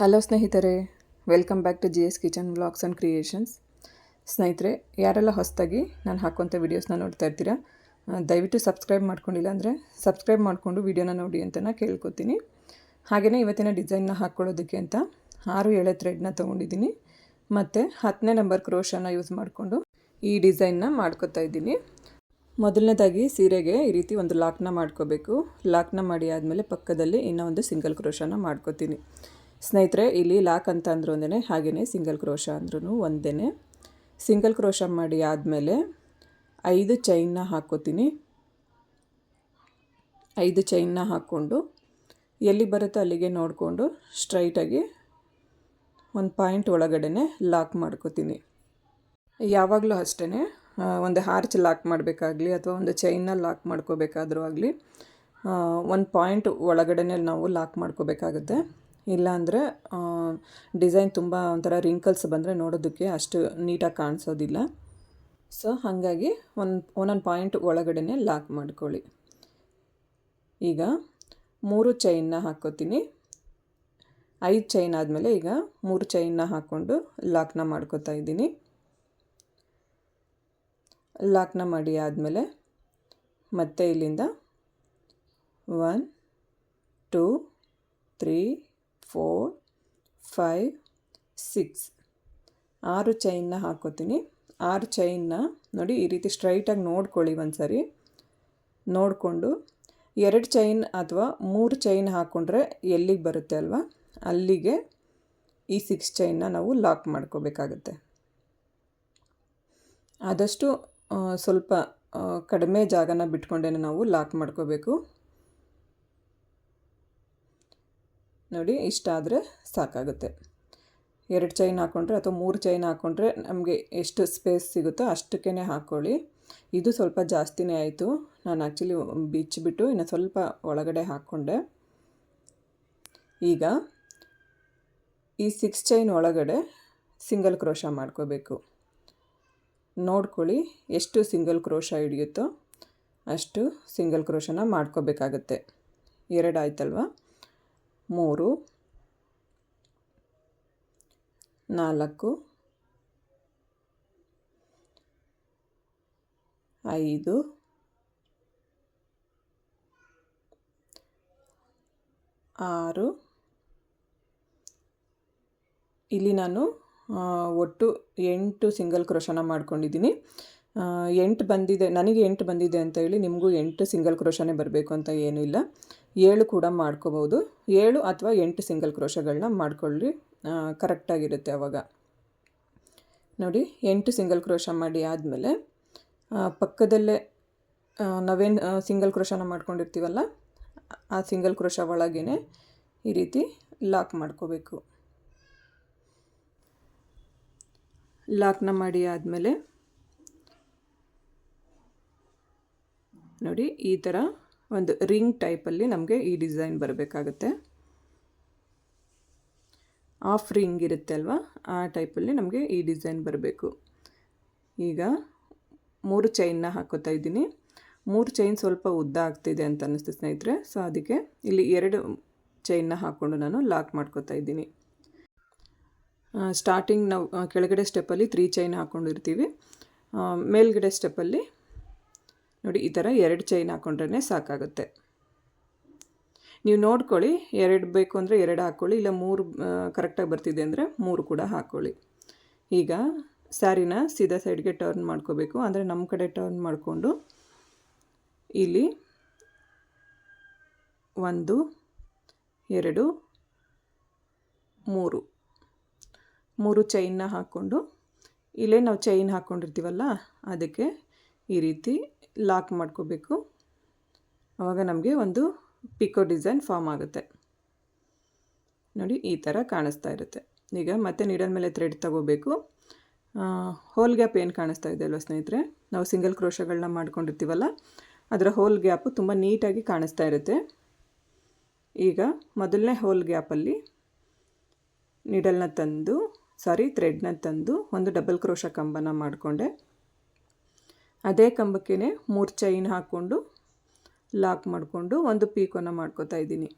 Hello ಸ್ನೇಹಿತರೆ, welcome back to GS kitchen vlogs and creations. ಸ್ನೇಹಿತರೆ, ಯಾರೆಲ್ಲ ಹೊಸದಾಗಿ ನಾನು ಹಾಕುವಂಥ ವೀಡಿಯೋಸ್ನ ನೋಡ್ತಾ ಇರ್ತೀರಾ, ದಯವಿಟ್ಟು ಸಬ್ಸ್ಕ್ರೈಬ್ ಮಾಡ್ಕೊಂಡಿಲ್ಲ ಅಂದರೆ ಸಬ್ಸ್ಕ್ರೈಬ್ ಮಾಡಿಕೊಂಡು ವೀಡಿಯೋನ ನೋಡಿ ಅಂತ ನಾನು ಕೇಳ್ಕೊತೀನಿ. ಹಾಗೆಯೇ ಇವತ್ತಿನ ಡಿಸೈನ್ನ ಹಾಕ್ಕೊಳ್ಳೋದಕ್ಕೆ ಅಂತ 6 ಎಳೆ ಥ್ರೆಡ್ನ ತೊಗೊಂಡಿದ್ದೀನಿ ಮತ್ತು 10ನೇ ನಂಬರ್ ಕ್ರೋಶನ ಯೂಸ್ ಮಾಡಿಕೊಂಡು ಈ ಡಿಸೈನ್ನ ಮಾಡ್ಕೊತಾ ಇದ್ದೀನಿ. ಮೊದಲನೇದಾಗಿ ಸೀರೆಗೆ ಈ ರೀತಿ ಒಂದು ಲಾಕ್ನ ಮಾಡ್ಕೋಬೇಕು. ಲಾಕ್ನ ಮಾಡಿ ಆದಮೇಲೆ ಪಕ್ಕದಲ್ಲಿ ಇನ್ನೂ ಒಂದು ಸಿಂಗಲ್ ಕ್ರೋಶನ ಮಾಡ್ಕೋತೀನಿ. ಸ್ನೇಹಿತರೆ, ಇಲ್ಲಿ ಲಾಕ್ ಅಂತ ಅಂದರೂ ಒಂದೇ, ಹಾಗೆಯೇ ಸಿಂಗಲ್ ಕ್ರೋಶ ಅಂದ್ರೂ ಒಂದೇ. ಸಿಂಗಲ್ ಕ್ರೋಶ ಮಾಡಿ ಆದಮೇಲೆ 5 ಚೈನ್ನ ಹಾಕ್ಕೋತೀನಿ. 5 ಚೈನ್ನ ಹಾಕ್ಕೊಂಡು ಎಲ್ಲಿ ಬರುತ್ತೋ ಅಲ್ಲಿಗೆ ನೋಡಿಕೊಂಡು ಸ್ಟ್ರೈಟಾಗಿ ಒಂದು ಪಾಯಿಂಟ್ ಒಳಗಡೆ ಲಾಕ್ ಮಾಡ್ಕೋತೀನಿ. ಯಾವಾಗಲೂ ಅಷ್ಟೇ, ಒಂದು ಹಾರ್ಚ್ ಲಾಕ್ ಮಾಡಬೇಕಾಗಲಿ ಅಥವಾ ಒಂದು ಚೈನ್ನ ಲಾಕ್ ಮಾಡ್ಕೋಬೇಕಾದ್ರೂ ಆಗಲಿ ಒಂದು ಪಾಯಿಂಟ್ ಒಳಗಡೆ ನಾವು ಲಾಕ್ ಮಾಡ್ಕೋಬೇಕಾಗುತ್ತೆ. ಇಲ್ಲಾಂದರೆ ಡಿಸೈನ್ ತುಂಬ ಒಂಥರ ರಿಂಕಲ್ಸ್ ಬಂದರೆ ನೋಡೋದಕ್ಕೆ ಅಷ್ಟು ನೀಟಾಗಿ ಕಾಣಿಸೋದಿಲ್ಲ. ಸೊ ಹಾಗಾಗಿ ಒಂದೊಂದು ಪಾಯಿಂಟ್ ಒಳಗಡೆ ಲಾಕ್ ಮಾಡ್ಕೊಳ್ಳಿ. ಈಗ 3 ಚೈನ್ನ ಹಾಕ್ಕೋತೀನಿ. 5 ಚೈನ್ ಆದಮೇಲೆ ಈಗ 3 ಚೈನ್ನ ಹಾಕ್ಕೊಂಡು ಲಾಕ್ನ ಮಾಡ್ಕೋತಾ ಇದ್ದೀನಿ. ಲಾಕ್ನ ಮಾಡಿ ಆದಮೇಲೆ ಮತ್ತೆ ಇಲ್ಲಿಂದ 1 2 3 4 5 6 6 ಚೈನ್ನ ಹಾಕ್ಕೋತೀನಿ. 6 ಚೈನ್ನ ನೋಡಿ ಈ ರೀತಿ ಸ್ಟ್ರೈಟಾಗಿ ನೋಡ್ಕೊಳ್ಳಿ. ಒಂದು ಸರಿ ನೋಡಿಕೊಂಡು 2 ಚೈನ್ ಅಥವಾ 3 ಚೈನ್ ಹಾಕ್ಕೊಂಡ್ರೆ ಎಲ್ಲಿಗೆ ಬರುತ್ತೆ ಅಲ್ವಾ, ಅಲ್ಲಿಗೆ ಈ 6 ಚೈನ್ನ ನಾವು ಲಾಕ್ ಮಾಡ್ಕೋಬೇಕಾಗತ್ತೆ. ಆದಷ್ಟು ಸ್ವಲ್ಪ ಕಡಿಮೆ ಜಾಗನ ಬಿಟ್ಕೊಂಡೇ ನಾವು ಲಾಕ್ ಮಾಡ್ಕೋಬೇಕು. ನೋಡಿ, ಇಷ್ಟಾದರೆ ಸಾಕಾಗುತ್ತೆ. 2 ಚೈನ್ ಹಾಕ್ಕೊಂಡ್ರೆ ಅಥವಾ 3 ಚೈನ್ ಹಾಕ್ಕೊಂಡ್ರೆ ನಮಗೆ ಎಷ್ಟು ಸ್ಪೇಸ್ ಸಿಗುತ್ತೋ ಅಷ್ಟಕ್ಕೇ ಹಾಕ್ಕೊಳ್ಳಿ. ಇದು ಸ್ವಲ್ಪ ಜಾಸ್ತಿನೇ ಆಯಿತು. ನಾನು ಆ್ಯಕ್ಚುಲಿ ಬಿಚ್ಚಿಬಿಟ್ಟು ಇನ್ನು ಸ್ವಲ್ಪ ಒಳಗಡೆ ಹಾಕ್ಕೊಂಡೆ. ಈಗ ಈ 6 ಚೈನ್ ಒಳಗಡೆ ಸಿಂಗಲ್ ಕ್ರೋಶ ಮಾಡ್ಕೋಬೇಕು. ನೋಡ್ಕೊಳ್ಳಿ, ಎಷ್ಟು ಸಿಂಗಲ್ ಕ್ರೋಶ ಹಿಡಿಯುತ್ತೋ ಅಷ್ಟು ಸಿಂಗಲ್ ಕ್ರೋಶನ ಮಾಡ್ಕೋಬೇಕಾಗತ್ತೆ. 2 ಆಯ್ತಲ್ವ, 3 4 5 6 ಇಲ್ಲಿ ನಾನು ಒಟ್ಟು 8 ಸಿಂಗಲ್ ಕ್ರೋಶನ ಮಾಡ್ಕೊಂಡಿದ್ದೀನಿ. 8 ಬಂದಿದೆ, ನನಗೆ 8 ಬಂದಿದೆ ಅಂತ ಹೇಳಿ ನಿಮಗೂ 8 ಸಿಂಗಲ್ ಕ್ರೋಶನೇ ಬರಬೇಕು ಅಂತ ಏನೂ ಇಲ್ಲ. 7 ಕೂಡ ಮಾಡ್ಕೋಬೋದು. 7 ಅಥವಾ 8 ಸಿಂಗಲ್ ಕ್ರೋಶಗಳನ್ನ ಮಾಡ್ಕೊಳ್ಳಿ, ಕರೆಕ್ಟಾಗಿರುತ್ತೆ ಆವಾಗ. ನೋಡಿ, 8 ಸಿಂಗಲ್ ಕ್ರೋಶ ಮಾಡಿ ಆದಮೇಲೆ ಪಕ್ಕದಲ್ಲೇ ನಾವೇನು ಸಿಂಗಲ್ ಕ್ರೋಶನ ಮಾಡ್ಕೊಂಡಿರ್ತೀವಲ್ಲ, ಆ ಸಿಂಗಲ್ ಕ್ರೋಶ ಒಳಗೇ ಈ ರೀತಿ ಲಾಕ್ ಮಾಡ್ಕೋಬೇಕು. ಲಾಕ್ನ ಮಾಡಿ ಆದಮೇಲೆ ನೋಡಿ, ಈ ಥರ ಒಂದು ರಿಂಗ್ ಟೈಪಲ್ಲಿ ನಮಗೆ ಈ ಡಿಸೈನ್ ಬರಬೇಕಾಗುತ್ತೆ. ಆಫ್ ರಿಂಗ್ ಇರುತ್ತೆ ಅಲ್ವಾ, ಆ ಟೈಪಲ್ಲಿ ನಮಗೆ ಈ ಡಿಸೈನ್ ಬರಬೇಕು. ಈಗ 3 ಚೈನ್ನ ಹಾಕ್ಕೋತಾ ಇದ್ದೀನಿ. 3 ಚೈನ್ ಸ್ವಲ್ಪ ಉದ್ದ ಆಗ್ತಿದೆ ಅಂತ ಅನ್ನಿಸ್ತು ಸ್ನೇಹಿತರೆ. ಸೊ ಅದಕ್ಕೆ ಇಲ್ಲಿ 2 ಚೈನ್ನ ಹಾಕ್ಕೊಂಡು ನಾನು ಲಾಕ್ ಮಾಡ್ಕೋತಾ ಇದ್ದೀನಿ. ಸ್ಟಾರ್ಟಿಂಗ್ ನಾವು ಕೆಳಗಡೆ ಸ್ಟೆಪ್ಪಲ್ಲಿ 3 ಚೈನ್ ಹಾಕ್ಕೊಂಡಿರ್ತೀವಿ. ಮೇಲ್ಗಡೆ ಸ್ಟೆಪ್ಪಲ್ಲಿ ನೋಡಿ ಈ ಥರ 2 ಚೈನ್ ಹಾಕ್ಕೊಂಡ್ರೆ ಸಾಕಾಗುತ್ತೆ. ನೀವು ನೋಡ್ಕೊಳ್ಳಿ, 2 ಬೇಕು ಅಂದರೆ 2 ಹಾಕ್ಕೊಳ್ಳಿ, ಇಲ್ಲ 3 ಕರೆಕ್ಟಾಗಿ ಬರ್ತಿದೆ ಅಂದರೆ 3 ಕೂಡ ಹಾಕ್ಕೊಳ್ಳಿ. ಈಗ ಸ್ಯಾರಿನ ಸೀದಾ ಸೈಡ್ಗೆ ಟರ್ನ್ ಮಾಡ್ಕೋಬೇಕು. ಅಂದರೆ ನಮ್ಮ ಕಡೆ ಟರ್ನ್ ಮಾಡಿಕೊಂಡು ಇಲ್ಲಿ 1 2 3 ಚೈನ್ನ ಹಾಕ್ಕೊಂಡು ಇಲ್ಲೇ ನಾವು ಚೈನ್ ಹಾಕ್ಕೊಂಡಿರ್ತೀವಲ್ಲ ಅದಕ್ಕೆ ಈ ರೀತಿ ಲಾಕ್ ಮಾಡ್ಕೋಬೇಕು. ಆವಾಗ ನಮಗೆ ಒಂದು ಪಿಕೋ ಡಿಸೈನ್ ಫಾರ್ಮ್ ಆಗುತ್ತೆ. ನೋಡಿ, ಈ ಥರ ಕಾಣಿಸ್ತಾ ಇರುತ್ತೆ. ಈಗ ಮತ್ತೆ ನೀಡಲ್ ಮೇಲೆ ಥ್ರೆಡ್ ತಗೋಬೇಕು. ಹೋಲ್ ಗ್ಯಾಪ್ ಏನು ಕಾಣಿಸ್ತಾ ಇದೆ ಅಲ್ವ ಸ್ನೇಹಿತರೆ, ನಾವು ಸಿಂಗಲ್ ಕ್ರೋಶಗಳನ್ನ ಮಾಡ್ಕೊಂಡಿರ್ತೀವಲ್ಲ ಅದರ ಹೋಲ್ ಗ್ಯಾಪು ತುಂಬ ನೀಟಾಗಿ ಕಾಣಿಸ್ತಾ ಇರುತ್ತೆ. ಈಗ ಮೊದಲನೇ ಹೋಲ್ ಗ್ಯಾಪಲ್ಲಿ ಥ್ರೆಡ್ನ ತಂದು ಒಂದು ಡಬಲ್ ಕ್ರೋಶ ಕಂಬನ ಮಾಡಿಕೊಂಡೆ. ಅದೇ ಕಂಬಕ್ಕೇ 3 ಚೈನ್ ಹಾಕ್ಕೊಂಡು ಲಾಕ್ ಮಾಡಿಕೊಂಡು ಒಂದು ಪೀಕೋನ ಮಾಡ್ಕೋತಾ ಇದ್ದೀನಿ.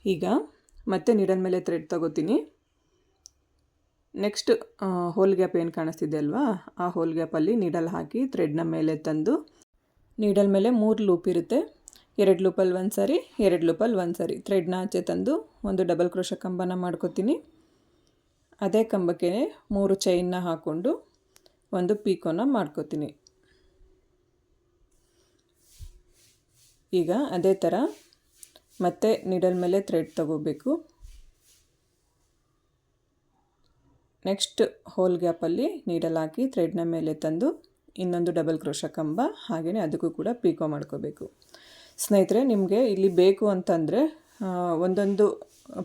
ಈಗ ಮತ್ತೆ ನೀಡಲ್ ಮೇಲೆ ಥ್ರೆಡ್ ತಗೋತೀನಿ. ನೆಕ್ಸ್ಟ್ ಹೋಲ್ ಗ್ಯಾಪ್ ಏನು ಕಾಣಿಸ್ತಿದೆ ಅಲ್ವಾ, ಆ ಹೋಲ್ ಗ್ಯಾಪಲ್ಲಿ ನೀಡಲ್ ಹಾಕಿ ಥ್ರೆಡ್ನ ಮೇಲೆ ತಂದು, ನೀಡಲ್ ಮೇಲೆ 3 ಲೂಪ್ ಇರುತ್ತೆ, 2 ಲೂಪಲ್ಲಿ ಒಂದು ಸಾರಿ, 2 ಲೂಪಲ್ಲಿ ಒಂದು ಸಾರಿ ಥ್ರೆಡ್ನ ಆಚೆ ತಂದು ಒಂದು ಡಬಲ್ ಕ್ರೋಶ ಕಂಬನ ಮಾಡ್ಕೋತೀನಿ. ಅದೇ ಕಂಬಕ್ಕೆ 3 ಚೈನ್ನ ಹಾಕ್ಕೊಂಡು ಒಂದು ಪೀಕೋನ ಮಾಡ್ಕೋತೀನಿ. ಈಗ ಅದೇ ಥರ ಮತ್ತೆ ನೀಡಲ್ ಮೇಲೆ ಥ್ರೆಡ್ ತಗೋಬೇಕು. ನೆಕ್ಸ್ಟ್ ಹೋಲ್ ಗ್ಯಾಪಲ್ಲಿ ನೀಡಲ್ ಹಾಕಿ ಥ್ರೆಡ್ನ ಮೇಲೆ ತಂದು ಇನ್ನೊಂದು ಡಬಲ್ ಕ್ರೋಶ ಕಂಬ, ಹಾಗೆಯೇ ಅದಕ್ಕೂ ಕೂಡ ಪೀಕೋ ಮಾಡ್ಕೋಬೇಕು. ಸ್ನೇಹಿತರೆ, ನಿಮಗೆ ಇಲ್ಲಿ ಬೇಕು ಅಂತಂದರೆ ಒಂದೊಂದು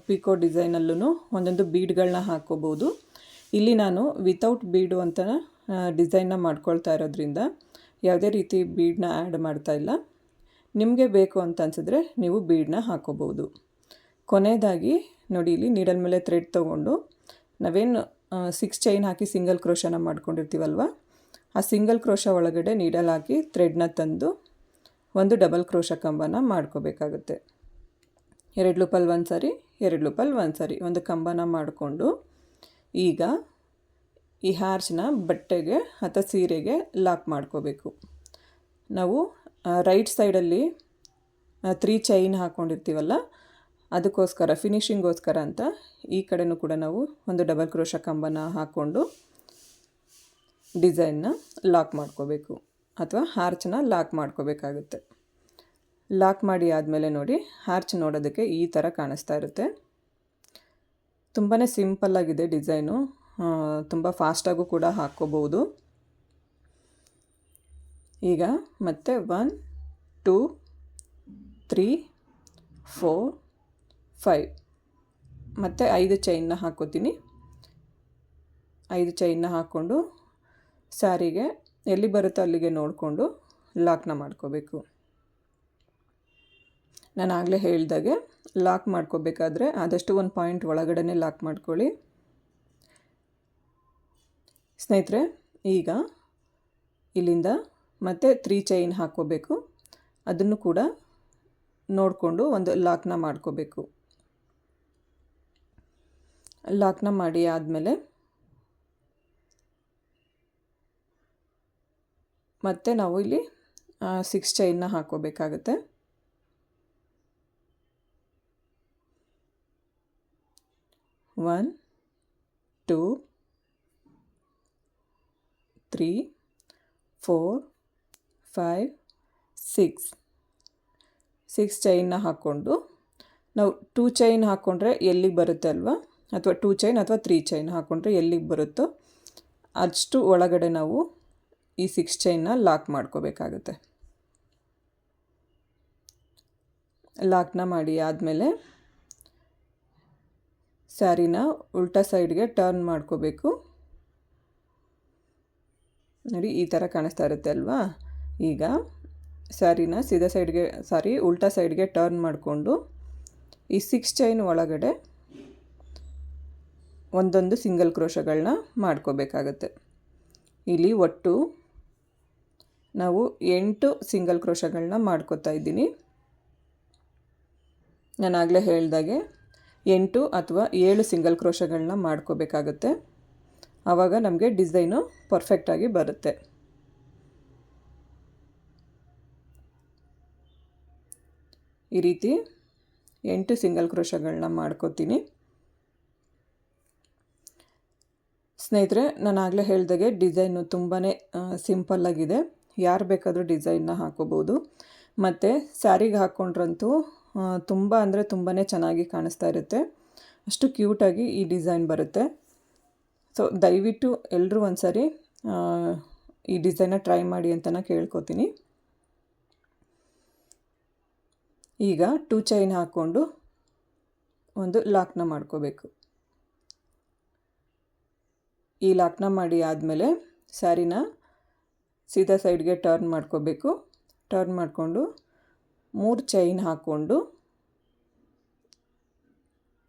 ಪೀಕೋ ಡಿಸೈನಲ್ಲೂ ಒಂದೊಂದು ಬೀಡ್ಗಳನ್ನ ಹಾಕ್ಕೋಬೋದು. ಇಲ್ಲಿ ನಾನು ವಿತೌಟ್ ಬೀಡು ಅಂತ ಡಿಸೈನ್ನ ಮಾಡ್ಕೊಳ್ತಾ ಇರೋದ್ರಿಂದ ಯಾವುದೇ ರೀತಿ ಬೀಡನ್ನ ಆ್ಯಡ್ ಮಾಡ್ತಾಯಿಲ್ಲ. ನಿಮಗೆ ಬೇಕು ಅಂತ ಅನಿಸಿದ್ರೆ ನೀವು ಬೀಡನ್ನ ಹಾಕ್ಕೋಬೋದು. ಕೊನೆಯದಾಗಿ ನೋಡಿ, ಇಲ್ಲಿ ನೀಡಲ್ ಮೇಲೆ ಥ್ರೆಡ್ ತೊಗೊಂಡು ನಾವೇನು 6 ಚೈನ್ ಹಾಕಿ ಸಿಂಗಲ್ ಕ್ರೋಶನ ಮಾಡ್ಕೊಂಡಿರ್ತೀವಲ್ವ, ಆ ಸಿಂಗಲ್ ಕ್ರೋಶ ಒಳಗಡೆ ನೀಡಲ್ ಹಾಕಿ ಥ್ರೆಡ್ನ ತಂದು ಒಂದು ಡಬಲ್ ಕ್ರೋಶ ಕಂಬನ ಮಾಡ್ಕೋಬೇಕಾಗುತ್ತೆ. 2 ಲೂಪಲ್ಲಿ ಒಂದು ಸಾರಿ, 2 ಲೂಪಲ್ಲಿ ಒಂದು ಸಾರಿ ಒಂದು ಕಂಬನ ಮಾಡಿಕೊಂಡು, ಈಗ ಈ ಹ್ಯಾರ್ಚ್ನ ಬಟ್ಟೆಗೆ ಅಥವಾ ಸೀರೆಗೆ ಲಾಕ್ ಮಾಡ್ಕೋಬೇಕು. ನಾವು ರೈಟ್ ಸೈಡಲ್ಲಿ 3 ಚೈನ್ ಹಾಕ್ಕೊಂಡಿರ್ತೀವಲ್ಲ, ಅದಕ್ಕೋಸ್ಕರ ಫಿನಿಶಿಂಗೋಸ್ಕರ ಅಂತ ಈ ಕಡೆನೂ ಕೂಡ ನಾವು ಒಂದು ಡಬಲ್ ಕ್ರೋಶ ಕಂಬನ ಹಾಕ್ಕೊಂಡು ಡಿಸೈನ್ನ ಲಾಕ್ ಮಾಡ್ಕೋಬೇಕು ಅಥವಾ ಹ್ಯಾರ್ಚನ್ನ ಲಾಕ್ ಮಾಡ್ಕೋಬೇಕಾಗುತ್ತೆ. ಲಾಕ್ ಮಾಡಿ ಆದಮೇಲೆ ನೋಡಿ, ಹ್ಯಾರ್ಚ್ ನೋಡೋದಕ್ಕೆ ಈ ಥರ ಕಾಣಿಸ್ತಾ ಇರುತ್ತೆ. ತುಂಬಾ ಸಿಂಪಲ್ಲಾಗಿದೆ ಡಿಸೈನು, ತುಂಬ ಫಾಸ್ಟಾಗೂ ಕೂಡ ಹಾಕ್ಕೋಬೋದು. ಈಗ ಮತ್ತೆ 1 2 3 4 5 ಮತ್ತು 5 ಚೈನ್ನ ಹಾಕ್ಕೋತೀನಿ. 5 ಚೈನ್ನ ಹಾಕ್ಕೊಂಡು ಸ್ಯಾರಿಗೆ ಎಲ್ಲಿ ಬರುತ್ತೋ ಅಲ್ಲಿಗೆ ನೋಡಿಕೊಂಡು ಲಾಕ್ನ ಮಾಡ್ಕೋಬೇಕು. ನಾನು ಆಗಲೇ ಹೇಳ್ದಾಗೆ ಲಾಕ್ ಮಾಡ್ಕೋಬೇಕಾದ್ರೆ ಆದಷ್ಟು ಒಂದು ಪಾಯಿಂಟ್ ಒಳಗಡೆ ಲಾಕ್ ಮಾಡ್ಕೊಳ್ಳಿ. ಸ್ನೇಹಿತರೆ, ಈಗ ಇಲ್ಲಿಂದ ಮತ್ತೆ 3 ಚೈನ್ ಹಾಕ್ಕೋಬೇಕು. ಅದನ್ನು ಕೂಡ ನೋಡಿಕೊಂಡು ಒಂದು ಲಾಕ್ನ ಮಾಡ್ಕೋಬೇಕು. ಲಾಕ್ನ ಮಾಡಿ ಆದಮೇಲೆ ಮತ್ತೆ ನಾವು ಇಲ್ಲಿ 6 ಚೈನ್ನ ಹಾಕ್ಕೋಬೇಕಾಗುತ್ತೆ. 1 2 3 4 5 6 ಚೈನ್ನ ಹಾಕ್ಕೊಂಡು, ನಾವು 2 ಚೈನ್ ಹಾಕ್ಕೊಂಡ್ರೆ ಎಲ್ಲಿಗೆ ಬರುತ್ತೆ ಅಲ್ವಾ, ಅಥವಾ 2 ಚೈನ್ ಅಥವಾ 3 ಚೈನ್ ಹಾಕ್ಕೊಂಡ್ರೆ ಎಲ್ಲಿಗೆ ಬರುತ್ತೋ ಅಷ್ಟು ಒಳಗಡೆ ನಾವು ಈ 6 ಚೈನ್ನ ಲಾಕ್ ಮಾಡ್ಕೋಬೇಕಾಗುತ್ತೆ. ಲಾಕ್ನ ಮಾಡಿ ಆದಮೇಲೆ ಸ್ಯಾರಿನ ಉಲ್ಟಾ ಸೈಡ್ಗೆ ಟರ್ನ್ ಮಾಡ್ಕೋಬೇಕು. ನೋಡಿ, ಈ ಥರ ಕಾಣಿಸ್ತಾ ಇರುತ್ತೆ ಅಲ್ವಾ. ಈಗ ಸ್ಯಾರಿನ ಉಲ್ಟಾ ಸೈಡ್ಗೆ ಟರ್ನ್ ಮಾಡಿಕೊಂಡು ಈ 6 ಚೈನ್ ಒಳಗಡೆ ಒಂದೊಂದು ಸಿಂಗಲ್ ಕ್ರೋಶಗಳನ್ನ ಮಾಡ್ಕೋಬೇಕಾಗತ್ತೆ. ಇಲ್ಲಿ ಒಟ್ಟು ನಾವು 8 ಸಿಂಗಲ್ ಕ್ರೋಶಗಳನ್ನ ಮಾಡ್ಕೋತಾ ಇದ್ದೀನಿ. ನಾನು ಆಗಲೇ ಹೇಳ್ದಾಗೆ 8 ಅಥವಾ 7 ಸಿಂಗಲ್ ಕ್ರೋಶಗಳನ್ನ ಮಾಡ್ಕೋಬೇಕಾಗತ್ತೆ. ಆವಾಗ ನಮಗೆ ಡಿಸೈನು ಪರ್ಫೆಕ್ಟಾಗಿ ಬರುತ್ತೆ. ಈ ರೀತಿ 8 ಸಿಂಗಲ್ ಕ್ರೋಶಗಳನ್ನ ಮಾಡ್ಕೋತೀನಿ. ಸ್ನೇಹಿತರೆ, ನಾನು ಆಗಲೇ ಹೇಳ್ದಾಗೆ ಡಿಸೈನು ತುಂಬಾ ಸಿಂಪಲ್ಲಾಗಿದೆ. ಯಾರು ಬೇಕಾದರೂ ಡಿಸೈನ್ನ ಹಾಕೋಬೋದು. ಮತ್ತು ಸ್ಯಾರಿಗೆ ಹಾಕ್ಕೊಂಡ್ರಂತೂ ತುಂಬ ಅಂದರೆ ತುಂಬಾ ಚೆನ್ನಾಗಿ ಕಾಣಿಸ್ತಾ ಇರುತ್ತೆ. ಅಷ್ಟು ಕ್ಯೂಟಾಗಿ ಈ ಡಿಸೈನ್ ಬರುತ್ತೆ. ಸೊ ದಯವಿಟ್ಟು ಎಲ್ಲರೂ ಒಂದು ಸಾರಿ ಈ ಡಿಸೈನ್ನ ಟ್ರೈ ಮಾಡಿ ಅಂತ ನಾನು ಕೇಳ್ಕೊತೀನಿ. ಈಗ 2 ಚೈನ್ ಹಾಕ್ಕೊಂಡು ಒಂದು ಲಾಕ್ನ ಮಾಡ್ಕೋಬೇಕು. ಈ ಲಾಕ್ನ ಮಾಡಿ ಆದಮೇಲೆ ಸ್ಯಾರಿನ ಸೀದಾ ಸೈಡ್ಗೆ ಟರ್ನ್ ಮಾಡ್ಕೋಬೇಕು. ಟರ್ನ್ ಮಾಡಿಕೊಂಡು 3 ಚೈನ್ ಹಾಕ್ಕೊಂಡು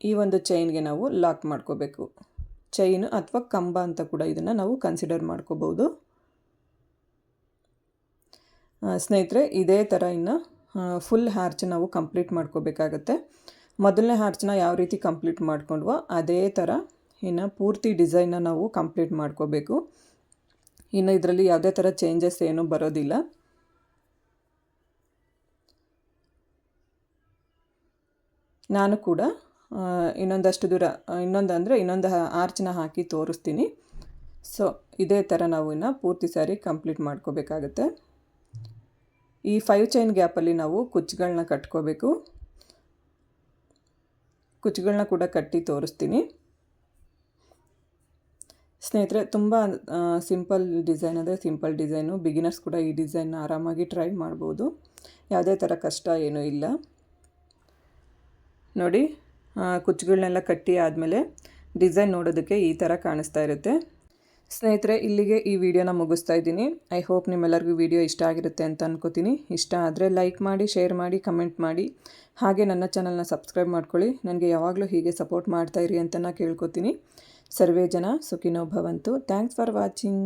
ಈ ಒಂದು ಚೈನ್ಗೆ ನಾವು ಲಾಕ್ ಮಾಡ್ಕೋಬೇಕು. ಚೈನು ಅಥವಾ ಕಂಬ ಅಂತ ಕೂಡ ಇದನ್ನು ನಾವು ಕನ್ಸಿಡರ್ ಮಾಡ್ಕೋಬೋದು. ಸ್ನೇಹಿತರೆ, ಇದೇ ಥರ ಇನ್ನು ಫುಲ್ ಹ್ಯಾರ್ಚ್ ನಾವು ಕಂಪ್ಲೀಟ್ ಮಾಡ್ಕೋಬೇಕಾಗತ್ತೆ. ಮೊದಲನೇ ಆರ್ಚನ್ನ ಯಾವ ರೀತಿ ಕಂಪ್ಲೀಟ್ ಮಾಡ್ಕೊಂಡ್ವೋ ಅದೇ ಥರ ಇನ್ನು ಪೂರ್ತಿ ಡಿಸೈನ್ನ ನಾವು ಕಂಪ್ಲೀಟ್ ಮಾಡ್ಕೋಬೇಕು. ಇನ್ನು ಇದರಲ್ಲಿ ಯಾವುದೇ ಥರ ಚೇಂಜಸ್ ಏನೂ ಬರೋದಿಲ್ಲ. ನಾನು ಕೂಡ ಇನ್ನೊಂದಷ್ಟು ದೂರ ಇನ್ನೊಂದು ಆರ್ಚನ್ನ ಹಾಕಿ ತೋರಿಸ್ತೀನಿ. ಸೊ ಇದೇ ಥರ ನಾವು ಇನ್ನು ಪೂರ್ತಿ ಸಾರಿ ಕಂಪ್ಲೀಟ್ ಮಾಡ್ಕೋಬೇಕಾಗತ್ತೆ. ಈ 5 ಚೈನ್ ಗ್ಯಾಪಲ್ಲಿ ನಾವು ಕುಚ್ಚುಗಳನ್ನ ಕಟ್ಕೋಬೇಕು. ಕುಚ್ಚುಗಳನ್ನ ಕೂಡ ಕಟ್ಟಿ ತೋರಿಸ್ತೀನಿ. ಸ್ನೇಹಿತರೆ, ತುಂಬ ಸಿಂಪಲ್ ಡಿಸೈನ್ ಅಂದರೆ ಸಿಂಪಲ್ ಡಿಸೈನು. ಬಿಗಿನರ್ಸ್ ಕೂಡ ಈ ಡಿಸೈನ್ನ ಆರಾಮಾಗಿ ಟ್ರೈ ಮಾಡ್ಬೋದು. ಯಾವುದೇ ಥರ ಕಷ್ಟ ಏನೂ ಇಲ್ಲ. ನೋಡಿ, ಕುಚ್ಚುಗಳನ್ನೆಲ್ಲ ಕಟ್ಟಿ ಆದಮೇಲೆ ಡಿಸೈನ್ ನೋಡೋದಕ್ಕೆ ಈ ಥರ ಕಾಣಿಸ್ತಾ ಇರುತ್ತೆ. ಸ್ನೇಹಿತರೆ, ಇಲ್ಲಿಗೆ ಈ ವಿಡಿಯೋನ ಮುಗಿಸ್ತಾ ಇದ್ದೀನಿ. ಐ ಹೋಪ್ ನಿಮ್ಮೆಲ್ಲರಿಗೂ ವಿಡಿಯೋ ಇಷ್ಟ ಆಗಿರುತ್ತೆ ಅಂತ ಅನ್ಕೋತೀನಿ. ಇಷ್ಟ ಆದರೆ ಲೈಕ್ ಮಾಡಿ, ಶೇರ್ ಮಾಡಿ, ಕಮೆಂಟ್ ಮಾಡಿ. ಹಾಗೆ ನನ್ನ ಚಾನಲ್ನ ಸಬ್ಸ್ಕ್ರೈಬ್ ಮಾಡ್ಕೊಳ್ಳಿ. ನನಗೆ ಯಾವಾಗಲೂ ಹೀಗೆ ಸಪೋರ್ಟ್ ಮಾಡ್ತಾಯಿರಿ ಅಂತ ನಾನು ಕೇಳ್ಕೊತೀನಿ. ಸರ್ವೇ ಜನ ಸುಖಿನೋ ಭವಂತು. Thanks for watching.